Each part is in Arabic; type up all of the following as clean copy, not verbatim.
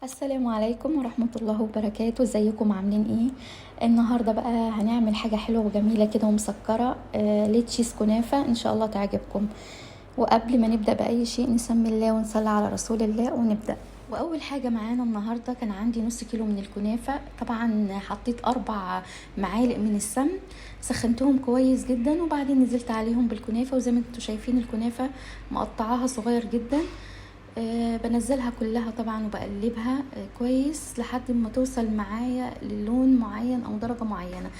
السلام عليكم ورحمة الله وبركاته. ازيكم عاملين ايه؟ النهاردة بقى هنعمل حاجة حلوة وجميلة كده ومسكرة، ليه تشيز كنافة ان شاء الله تعجبكم. وقبل ما نبدأ بأي شيء نسمي الله ونصلي على رسول الله ونبدأ. واول حاجة معانا النهاردة كان عندي نص كيلو من الكنافة. طبعا حطيت 4 معالق من السمن، سخنتهم كويس جدا وبعدين نزلت عليهم بالكنافة، وزي ما انتوا شايفين الكنافة مقطعاها صغير جدا. بنزلها كلها طبعا وبقلبها كويس لحد ما توصل معايا للون معين او درجة معينة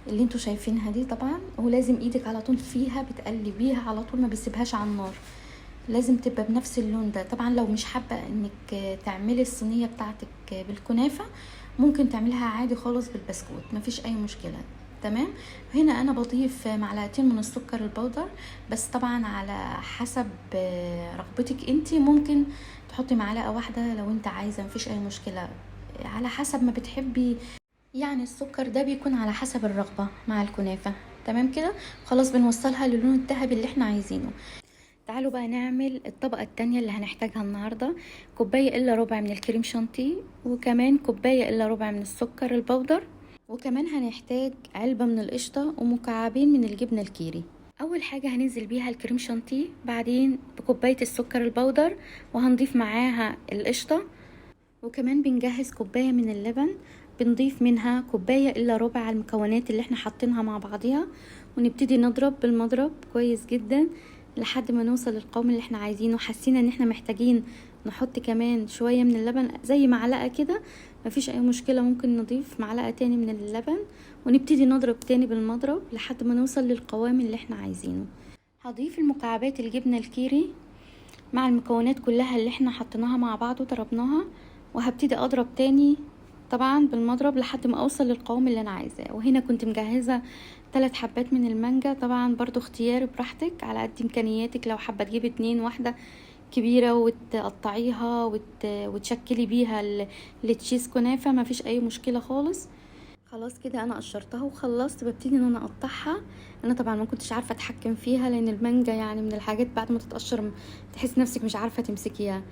اللي انتوا شايفينها دي. طبعا ولازم ايدك على طول فيها بتقلبيها على طول، ما بتسيبهاش على النار، لازم تبقى بنفس اللون ده. طبعا لو مش حابة انك تعملي الصينية بتاعتك بالكنافة، ممكن تعملها عادي خالص بالبسكوت، مفيش اي مشكلة. تمام. هنا انا بضيف معلقتين من السكر البودر، بس طبعا على حسب رغبتك انتي. ممكن تحطي معلقة واحدة لو انت عايزة، مفيش اي مشكلة، على حسب ما بتحبي. يعني السكر ده بيكون على حسب الرغبة مع الكنافة. تمام كده. خلاص بنوصلها للون الذهبي اللي احنا عايزينه. تعالوا بقى نعمل الطبقة التانية اللي هنحتاجها النهاردة. كوباية الا ربع من الكريم شانتيه، وكمان كوباية الا ربع من السكر البودر، وكمان هنحتاج علبة من القشطة ومكعبين من الجبنة الكيري. اول حاجة هننزل بيها الكريم شانتيه، بعدين بكوباية السكر البودر، وهنضيف معاها القشطة، وكمان بنجهز كوباية من اللبن، بنضيف منها كوباية الا ربع على المكونات اللي احنا حاطينها مع بعضيها، ونبتدي نضرب بالمضرب كويس جدا لحد ما نوصل للقوام اللي احنا عايزينه. حسينا ان احنا محتاجين نحط كمان شوية من اللبن زي معلقة كده، مفيش اي مشكلة، ممكن نضيف معلقة تاني من اللبن، ونبتدي نضرب تاني بالمضرب لحد ما نوصل للقوام اللي احنا عايزينه. هضيف المكعبات الجبنة الكيري مع المكونات كلها اللي احنا حطيناها مع بعض وضربناها، وهبتدي اضرب تاني طبعا بالمضرب لحد ما اوصل للقوام اللي انا عايزاه. وهنا كنت مجهزة 3 حبات من المانجا، طبعا برضو اختياري براحتك على قد امكانياتك. لو حابة تجيبي 2، واحدة كبيرة وتقطعيها وتشكلي بيها التشيز كنافة، ما فيش اي مشكلة خالص. خلاص كده انا قشرتها وخلصت، ببتدي ان انا اقطعها. انا طبعا ما كنتش عارفه اتحكم فيها، لان المانجا يعني من الحاجات بعد ما تتقشر تحس نفسك مش عارفه تمسكيها.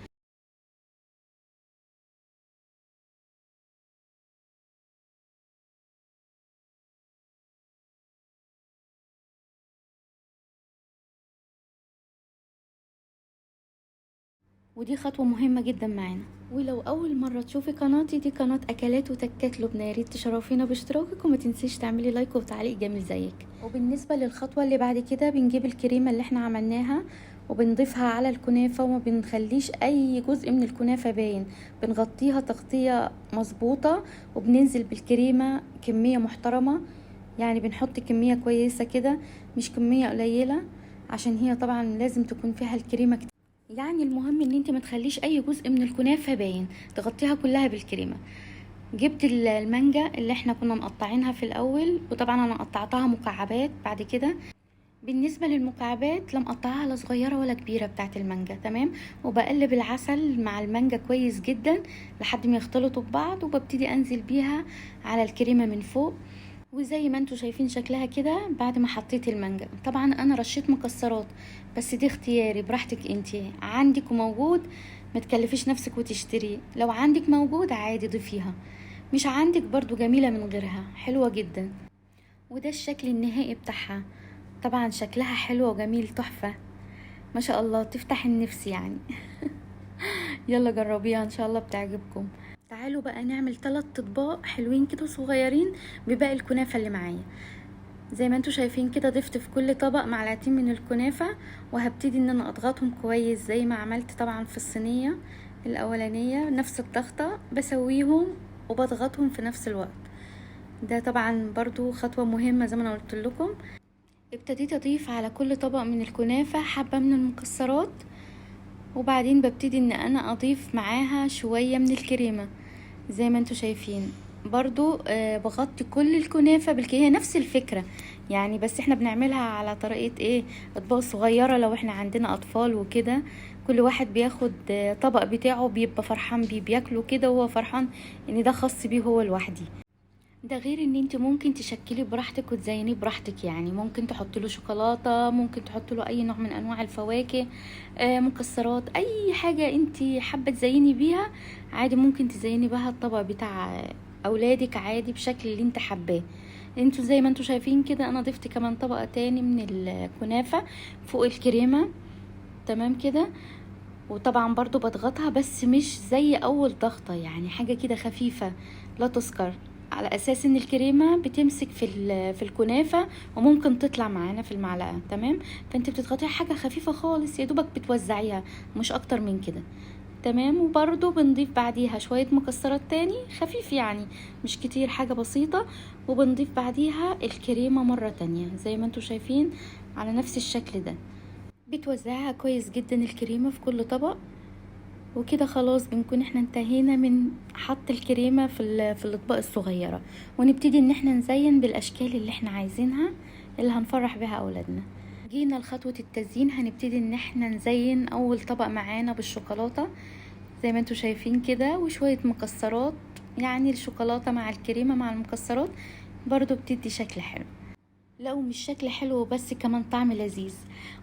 ودي خطوة مهمة جدا معانا. ولو أول مرة تشوفي قناتي، دي قناة أكلات وتكات لبنى، ياريت تشرفينا باشتراكك وما تنسيش تعملي لايك وتعليق جميل زيك. وبالنسبة للخطوة اللي بعد كده، بنجيب الكريمة اللي احنا عملناها وبنضيفها على الكنافة، وما بنخليش أي جزء من الكنافة باين، بنغطيها تغطية مظبوطة، وبننزل بالكريمة كمية محترمة. يعني بنحط كمية كويسة كده، مش كمية قليلة، عشان هي طبعا لازم تكون فيها الكريمة كتير. يعني المهم ان انت ما تخليش اي جزء من الكنافه باين، تغطيها كلها بالكريمه. جبت المانجا اللي احنا كنا مقطعينها في الاول، وطبعا انا قطعتها مكعبات بعد كده. بالنسبه للمكعبات لا مقطعها لا صغيره ولا كبيره بتاعت المانجا. تمام. وبقلب العسل مع المانجا كويس جدا لحد ما يختلطوا ببعض، وببتدي انزل بيها على الكريمه من فوق. وزي ما انتوا شايفين شكلها كده بعد ما حطيت المانجا. طبعا انا رشيت مكسرات، بس دي اختياري براحتك انتي، عندك وموجود ما تكلفيش نفسك وتشتري. لو عندك موجود عادي ضيفيها، مش عندك برضو جميلة من غيرها، حلوة جدا. وده الشكل النهائي بتاعها. طبعا شكلها حلو وجميل تحفة، ما شاء الله تفتح النفس يعني. يلا جربيها ان شاء الله بتعجبكم. تعالوا بقى نعمل 3 اطباق حلوين كده صغيرين بباقي الكنافة اللي معايا. زي ما انتوا شايفين كده، ضفت في كل طبق معلقتين من الكنافة، وهبتدي ان انا اضغطهم كويس زي ما عملت طبعا في الصينية الاولانية. نفس الضغطة بسويهم وبضغطهم في نفس الوقت. ده طبعا برضو خطوة مهمة زي ما انا قلت لكم. ابتديت اضيف على كل طبق من الكنافة حبة من المكسرات، وبعدين ببتدي ان انا اضيف معاها شوية من الكريمة زي ما انتوا شايفين. برضو بغطي كل الكنافة هي نفس الفكرة يعني، بس احنا بنعملها على طريقة ايه، اطباق صغيرة لو احنا عندنا اطفال وكده. كل واحد بياخد طبق بتاعه، بيبقى فرحان بيه، بياكله كده وهو فرحان ان ده خاص بيه هو لوحدي. ده غير ان انت ممكن تشكلي براحتك وتزينيه براحتك، يعني ممكن تحطي له شوكولاته، ممكن تحطي له اي نوع من انواع الفواكه، مكسرات، اي حاجه انت حابه تزيني بيها عادي، ممكن تزيني بها الطبق بتاع اولادك عادي بشكل اللي انت حباه. انتوا زي ما انتوا شايفين كده انا ضفت كمان طبقه تاني من الكنافه فوق الكريمه، تمام كده. وطبعا برضو بضغطها بس مش زي اول ضغطة، يعني حاجة كده خفيفة لا تذكر، على اساس ان الكريمة بتمسك في الكنافة وممكن تطلع معانا في المعلقة، تمام. فانت بتضغطيها حاجة خفيفة خالص، يا دوبك بتوزعيها مش اكتر من كده، تمام. وبرضو بنضيف بعديها شوية مكسرات تاني خفيف، يعني مش كتير، حاجة بسيطة. وبنضيف بعديها الكريمة مرة تانية زي ما انتوا شايفين على نفس الشكل ده. بتوزعها كويس جدا الكريمة في كل طبق، وكده خلاص بنكون احنا انتهينا من حط الكريمة في الاطباق الصغيرة، ونبتدي ان احنا نزين بالاشكال اللي احنا عايزينها اللي هنفرح بها اولادنا. جينا لخطوة التزيين، هنبتدي ان احنا نزين اول طبق معانا بالشوكولاتة زي ما انتوا شايفين كده، وشوية مكسرات، يعني الشوكولاتة مع الكريمة مع المكسرات برضو بتدي شكل حلو. لو مش شكل حلو بس كمان طعم لذيذ.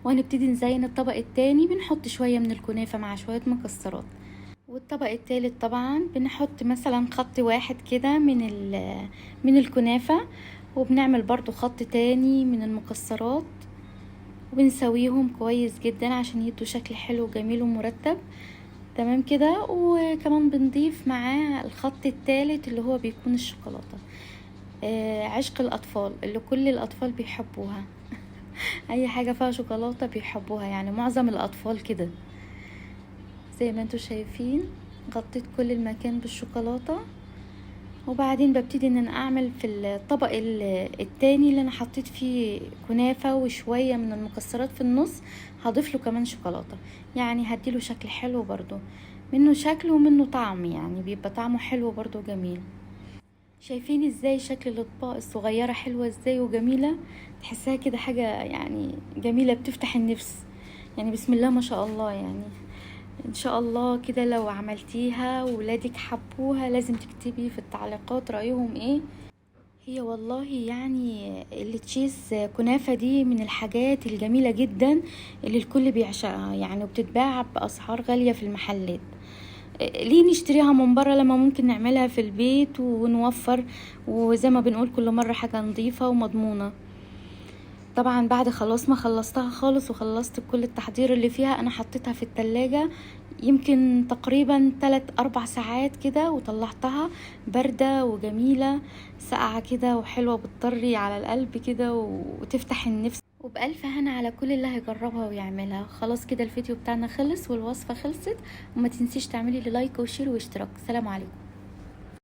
وهنبتدي نزين الطبق التاني، بنحط شوية من الكنافة مع شوية مكسرات. والطبق التالت طبعا بنحط مثلا خط واحد كده من الكنافة، وبنعمل برضو خط تاني من المكسرات، وبنسويهم كويس جدا عشان يدوا شكل حلو وجميل ومرتب، تمام كده. وكمان بنضيف معاه الخط التالت اللي هو بيكون الشوكولاتة، عشق الأطفال اللي كل الأطفال بيحبوها أي حاجة فيها شوكولاتة بيحبوها، يعني معظم الأطفال كده زي ما انتوا شايفين. غطيت كل المكان بالشوكولاتة، وبعدين ببتدي ان انا اعمل في الطبق التاني اللي انا حطيت فيه كنافة وشوية من المكسرات في النص، هضيف له كمان شوكولاتة، يعني هديله شكل حلو برضو، منه شكل ومنه طعم، يعني بيبقى طعمه حلو برضو جميل. شايفين ازاي شكل الاطباق الصغيرة حلوة ازاي وجميلة، تحسها كده حاجة يعني جميلة بتفتح النفس، يعني بسم الله ما شاء الله. يعني ان شاء الله كده لو عملتيها وولادك حبوها لازم تكتبي في التعليقات رأيهم ايه. هي والله يعني التشيز كنافة دي من الحاجات الجميلة جدا اللي الكل بيعشقها، يعني وبتتباع بأسعار غالية في المحلات. ليه نشتريها من بره لما ممكن نعملها في البيت ونوفر، وزي ما بنقول كل مرة حاجة نظيفة ومضمونة. طبعا بعد خلاص ما خلصتها خالص وخلصت كل التحضير اللي فيها، انا حطيتها في التلاجة يمكن تقريبا 3-4 ساعات كده، وطلعتها باردة وجميلة ساقعة كده وحلوة بتطري على القلب كده وتفتح النفس. وبألف هنا على كل اللي هيجربها ويعملها. خلاص كده الفيديو بتاعنا خلص والوصفة خلصت، وما تنسيش تعملي لي لايك وشير واشتراك. سلام عليكم.